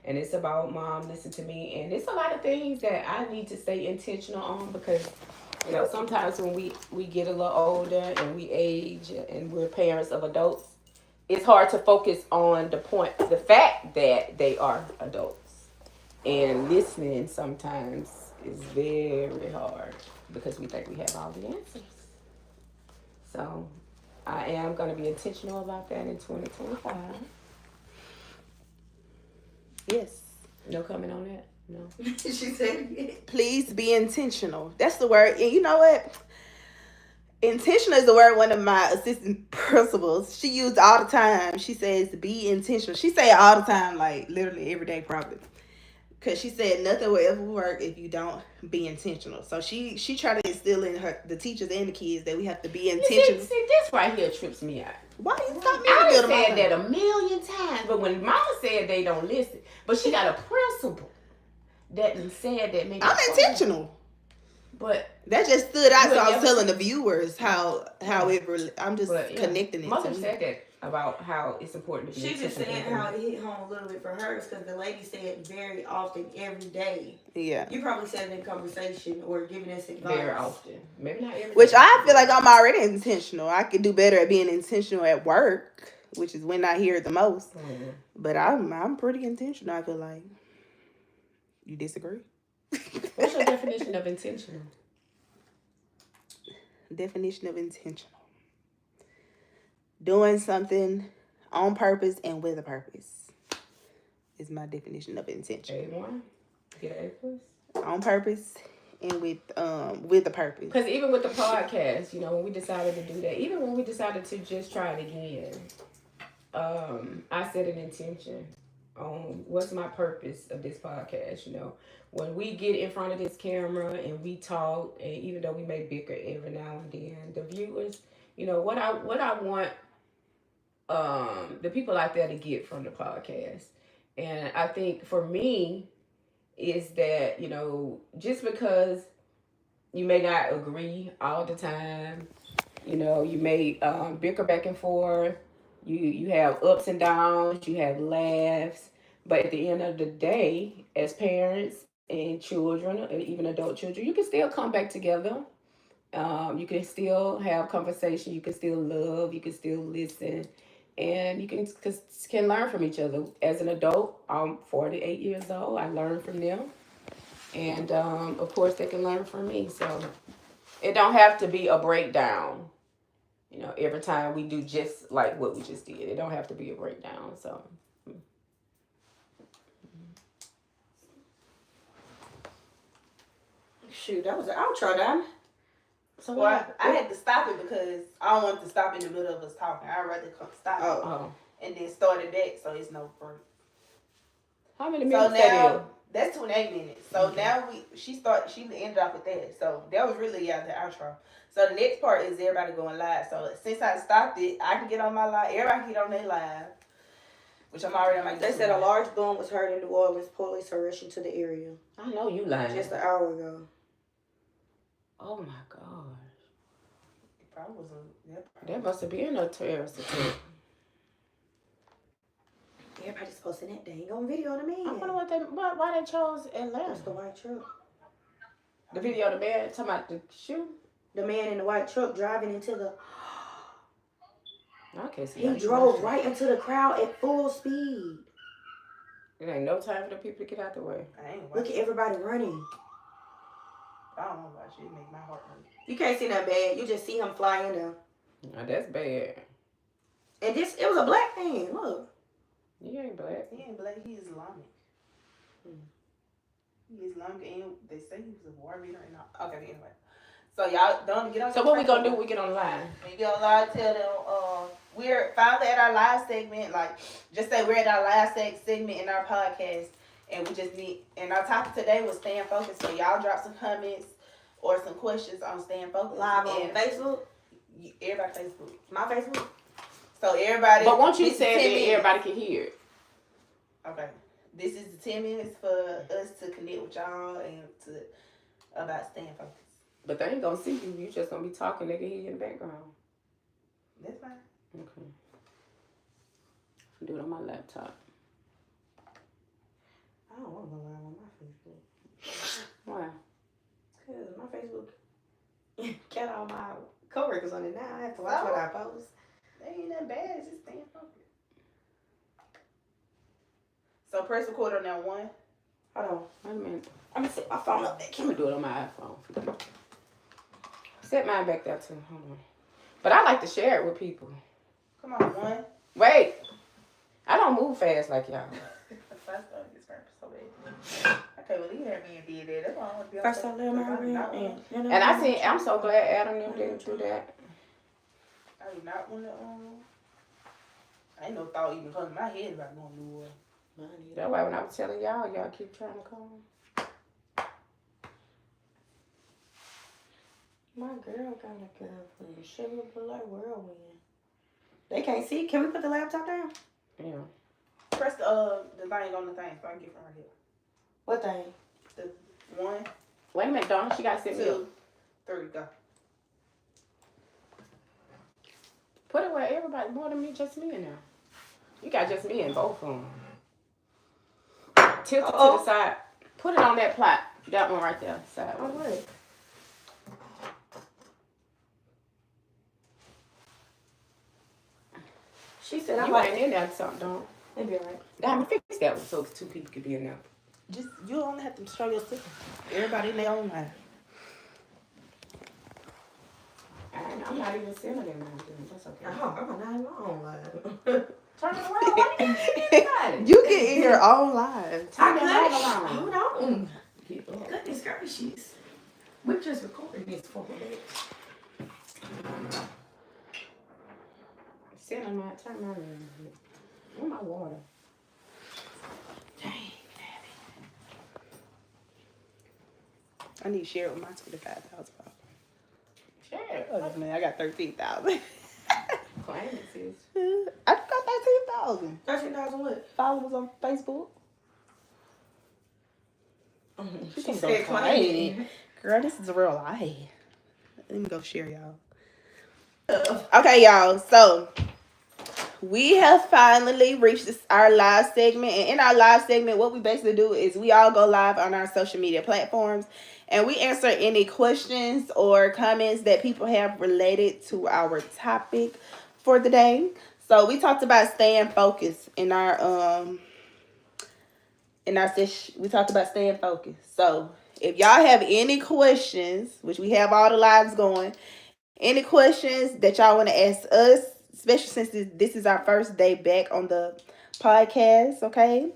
and it's about mom, listen to me. And it's a lot of things that I need to stay intentional on because sometimes when we get a little older and we age and we're parents of adults, it's hard to focus on the fact that they are adults. And listening sometimes is very hard because we think we have all the answers. So I am going to be intentional about that in 2025. Yes. No comment on that? No. She said it. Please be intentional. That's the word. And you know what? Intentional is the word one of my assistant principals. She used all the time. She says be intentional. She say it all the time, like literally every day probably. Cause she said nothing will ever work if you don't be intentional. So she tried to instill in the teachers and the kids that we have to be intentional. See, this right here trips me out. Why you stop me? I done said that a million times, but when Mama said they don't listen, but she got a principle that said that maybe I'm intentional. But that just stood out, so I was telling the viewers how I'm just connecting it. Mother said that about how it's important to be intentional. She just said how it hit home a little bit for her because the lady said very often, every day. Yeah. You probably said it in conversation or giving us advice. Very often. Maybe not every day. Which I feel like I'm already intentional. I could do better at being intentional at work, which is when I hear it the most. Mm-hmm. But I'm pretty intentional, I feel like. You disagree? What's your definition of intentional? Definition of intentional. Doing something on purpose and with a purpose is my definition of intention. A1? Get an A+? On purpose and with a purpose. Because even with the podcast, when we decided to do that, even when we decided to just try it again, I set an intention on what's my purpose of this podcast. When we get in front of this camera and we talk, and even though we may bicker every now and then, the viewers, what I want the people out there to get from the podcast. And I think for me is that, just because you may not agree all the time, you may bicker back and forth, you have ups and downs, you have laughs, but at the end of the day, as parents and children, and even adult children, you can still come back together. You can still have conversation, you can still love, you can still listen, and you can learn from each other. As an adult, I'm 48 years old. I learn from them, and of course, they can learn from me. So it don't have to be a breakdown. Every time we do just like what we just did, it don't have to be a breakdown. So. Shoot, that was an outro, done. So well, I had to stop it because I don't want to stop in the middle of us talking. I'd rather stop and then start it back so it's no break. How many minutes that is? That's 28 minutes. So now she ended off with that. So that was really the outro. So the next part is everybody going live. So since I stopped it, I can get on my live. Everybody can get on their live. Which I'm already on my. They said a large boom was heard in New Orleans. Police are rushing to the area. I know you lying. Just an hour ago. Oh my gosh. It probably wasn't. That must have been a terrorist attack. Everybody's posting that. They ain't on video of the man. I wonder why they chose Atlanta. That's the white truck. The video of the man talking about the shoe? The man in the white truck driving into the... Okay, so he drove right into the crowd at full speed. It ain't no time for the people to get out the way. Look at everybody running. I don't know about you. It make my heart hurt. You can't see that bad. You just see him fly in there. Now that's bad. And it was a black man. Look. He ain't black. He ain't black. He is Islamic. He is Islamic, and they say he was a war leader and all. Okay, anyway. So y'all don't get on. So what we gonna do when we get on the line? When you get on the line, tell them we're finally at our live segment. Like, just say we're at our live segment in our podcast, and we just need. And our topic today was staying focused. So y'all drop some comments or some questions on staying focused. Live on Facebook. Everybody Facebook. My Facebook. So everybody. But once you say it, everybody can hear it. Okay. This is the 10 minutes for us to connect with y'all and about staying focused. But they ain't gonna see you. You just gonna be talking. They can hear you in the background. That's fine. Okay. Do it on my laptop. wrinkles on it now. I have to watch what I post. That ain't that bad. It's just staying focused. So press record on that one. Hold on. Wait a minute. I'm gonna set my phone up there. I'm gonna do it on my iPhone. Set mine back there too. Hold on. But I like to share it with people. Come on, one. Wait. I don't move fast like y'all. Okay, well, you hear me and did that. That's why I want to be on First I let my And I'm so glad Adam them didn't do that. I do not want to, I ain't no thought even come to my head about going to New Orleans. That's why when I was telling y'all keep trying to come. My girl got a girlfriend. Sugar below whirlwind. They can't see. Can we put the laptop down? Yeah. Press the thing on the thing so I can get from right here. What thing? The 1, Wait a minute, Dawn. She got to sit me up. 2, 3, go. Put it where everybody, more than me, just me in there. You got just me in both of them. Tilt it to the side. Put it on that plot. That one right there. Side. Oh, wait. She said You ain't in there something, don't. It'll be alright. Damn, fix that one so 2 people could be in there. Just, you only have to show your sister. Everybody in their own line. I'm not even sitting there now. That's okay. Oh, I'm not in my own life. Turn it around. Why you can't You get in your own line. Turn that light around. Hold on. Get up. Goodness gracious. We're just recording this for minutes. Sit on my, turn my around. Where's my water? Dang. I need to share it with my 25,000. Share. Oh, man, I got 13,000. Claim it, sis. I got 13,000 13,000 what? followers on Facebook. She said claim it. Girl, this is a real life. Let me go share y'all. Okay, y'all. So we have finally reached our live segment. And in our live segment, what we basically do is we all go live on our social media platforms. And we answer any questions or comments that people have related to our topic for the day. So we talked about staying focused in our session. We talked about staying focused. So if y'all have any questions, which we have all the lives going, any questions that y'all want to ask us, especially since this is our first day back on the podcast, okay?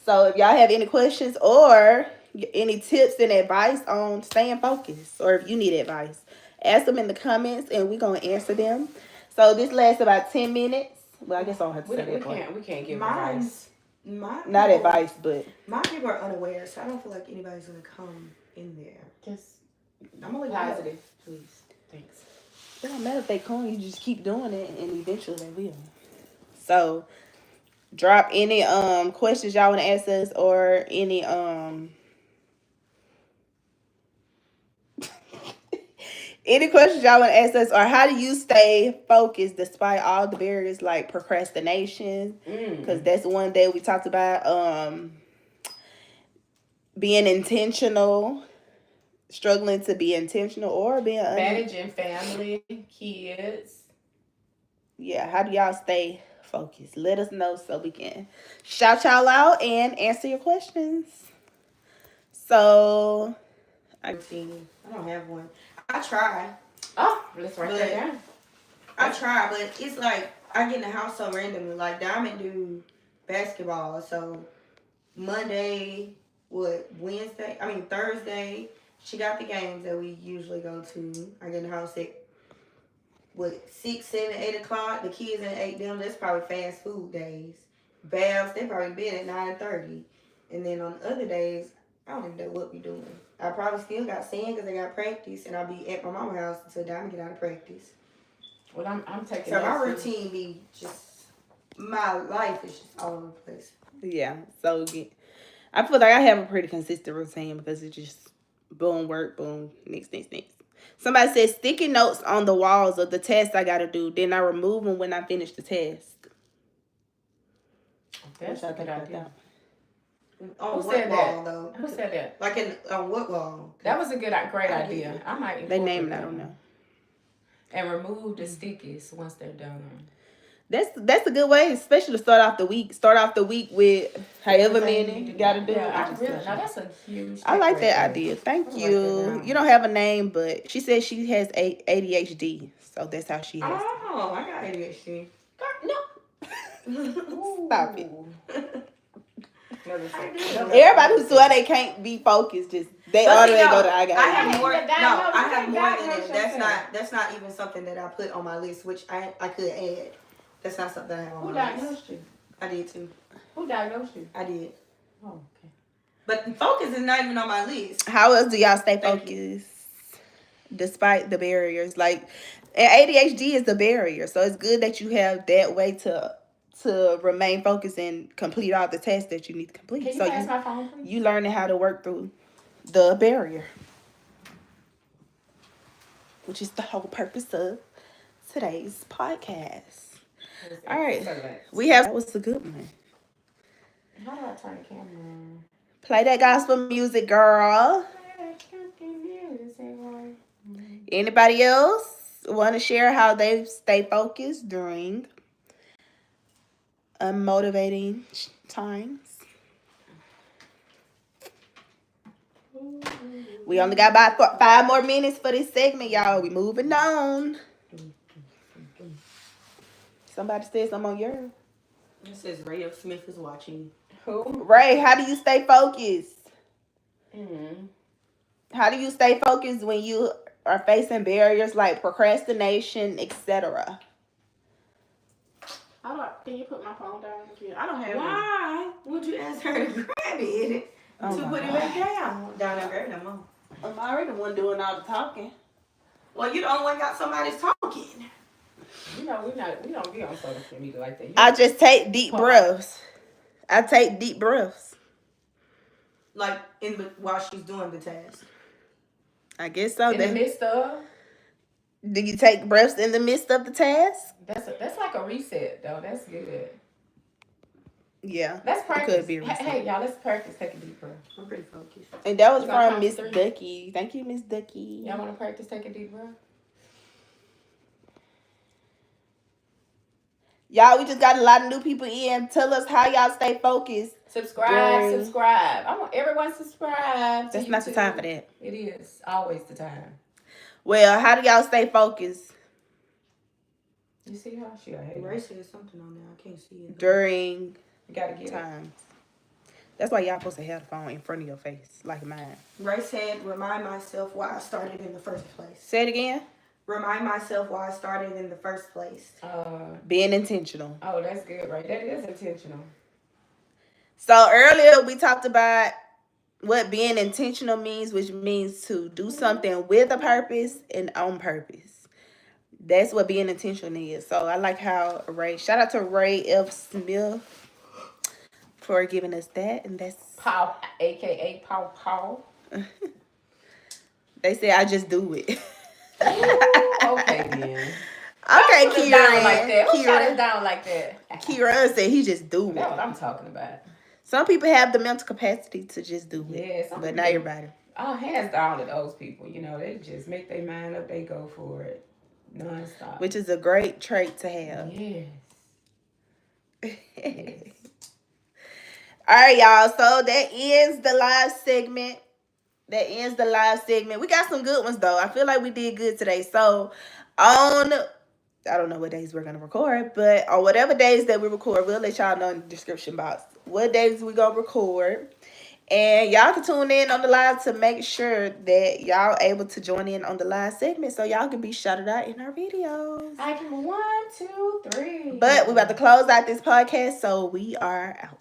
So if y'all have any questions or any tips and advice on staying focused, or if you need advice, ask them in the comments and we're going to answer them. So this lasts about 10 minutes. Well, I guess I don't have to say that part. We can't give advice. Not advice, but My people are unaware, so I don't feel like anybody's going to come in there. Just I'm going to leave positive, please. Thanks. it don't matter if they come. You just keep doing it and eventually they will. So drop any questions y'all want to ask us or any any questions y'all want to ask us, or how do you stay focused despite all the barriers like procrastination? Because that's one day we talked about being intentional, struggling to be intentional, or being managing family, kids. Yeah, how do y'all stay focused? Let us know so we can shout y'all out and answer your questions. So routine. I don't have one. I try. Oh, let's write that down. I try, but it's like I get in the house so randomly. Like Diamond do basketball, so Monday, Thursday, she got the games that we usually go to. I get in the house at 6, 7, 8 o'clock. The kids at 8 them. That's probably fast food days. Baths, they probably been at 9:30. And then on other days, I don't even know what we doing. I probably still got sand because I got practice, and I'll be at my mama's house until Diamond get out of practice. Well, I'm taking. So my routine be just, my life is just all over the place. yeah, so I feel like I have a pretty consistent routine because it's just boom, work, boom, next. Somebody said sticky notes on the walls of the test I got to do. Then I remove them when I finish the test. That's a good idea. On Who what said wall, that? though? Who said that? Like on what wall? That was a great idea. I might. They name it, I don't know. and remove the stickies once they're done. That's a good way, especially to start off the week. Start off the week with however many you gotta do. Yeah, I really. Now that's a huge. I like right that there. idea. Thank I like you. that You don't have a name, but she says she has ADHD, so that's how she has. Oh, I got ADHD. No. Stop it. Everybody Everybody who swear they can't be focused, just they automatically go to I got. I have more. But No, I have you more can't than diagnose it. That's not even something that I put on my list, which I could add. That's not something I have on Who my list. diagnosed you? I did too. Who diagnosed you? I did. Oh, okay. But focus is not even on my list. How else do y'all stay Thank focused despite the barriers? Like, and ADHD is the barrier, so it's good that you have that way to remain focused and complete all the tests that you need to complete. Can you so pass my phone, please? you learning how to work through the barrier, which is the whole purpose of today's podcast. All right, we have that was a good one. How do I turn the camera on? Play that gospel music, girl. Anybody else want to share how they stay focused during unmotivating times? We only got about 5 more minutes for this segment, y'all. We moving on. Somebody said something on your. It says Ray F. Smith is watching. Who? Ray, how do you stay focused? Mm-hmm. How do you stay focused when you are facing barriers like procrastination, etc.? Can you put my phone down? I don't have Why would you ask her to grab it to put it back down? Down there, grab it, Mom. I'm already the one doing all the talking. Well, you the only one got somebody's talking. We don't be on social media like that. I just take deep breaths. I take deep breaths. Like while she's doing the task. I guess so. In the midst of. Do you take breaths in the midst of the task? That's like a reset though. That's good. Yeah. Let's practice. Could be a reset. Hey, y'all, let's practice. Take a deep breath. I'm pretty focused. And that was You gonna from count Miss to 3? Ducky. Thank you, Miss Ducky. Y'all want to practice? Take a deep breath. Y'all, we just got a lot of new people in. Tell us how y'all stay focused. Subscribe. I want everyone subscribe. That's not the time for that. It is always the time. Well, how do y'all stay focused? You see how she got hate. Ray said something on there. I can't see it. During You gotta get times. That's why y'all supposed to have the phone in front of your face, like mine. Ray said, remind myself why I started in the first place. Say it again. Remind myself why I started in the first place. Being intentional. Oh, that's good, right? That is intentional. So earlier we talked about what being intentional means, which means to do something with a purpose and on purpose. That's what being intentional is. So I like how shout out to Ray F. Smith for giving us that. And that's Paul, aka Paul. They say I just do it. Ooh, okay then. Okay, Who down like that? Who shot us Kira. down like that? Kira said he just do That's it. what I'm talking about. Some people have the mental capacity to just do it. Yes, But not everybody. Oh, hands down to those people. You know, they just make their mind up. They go for it. Non-stop. Which is a great trait to have. Yes. Yes. All right, y'all. So that ends the live segment. We got some good ones, though. I feel like we did good today. So I don't know what days we're going to record, but on whatever days that we record, we'll let y'all know in the description box what days we going to record. And y'all can tune in on the live to make sure that y'all able to join in on the live segment so y'all can be shouted out in our videos. I can 1, 2, 3. But we about to close out this podcast, so we are out.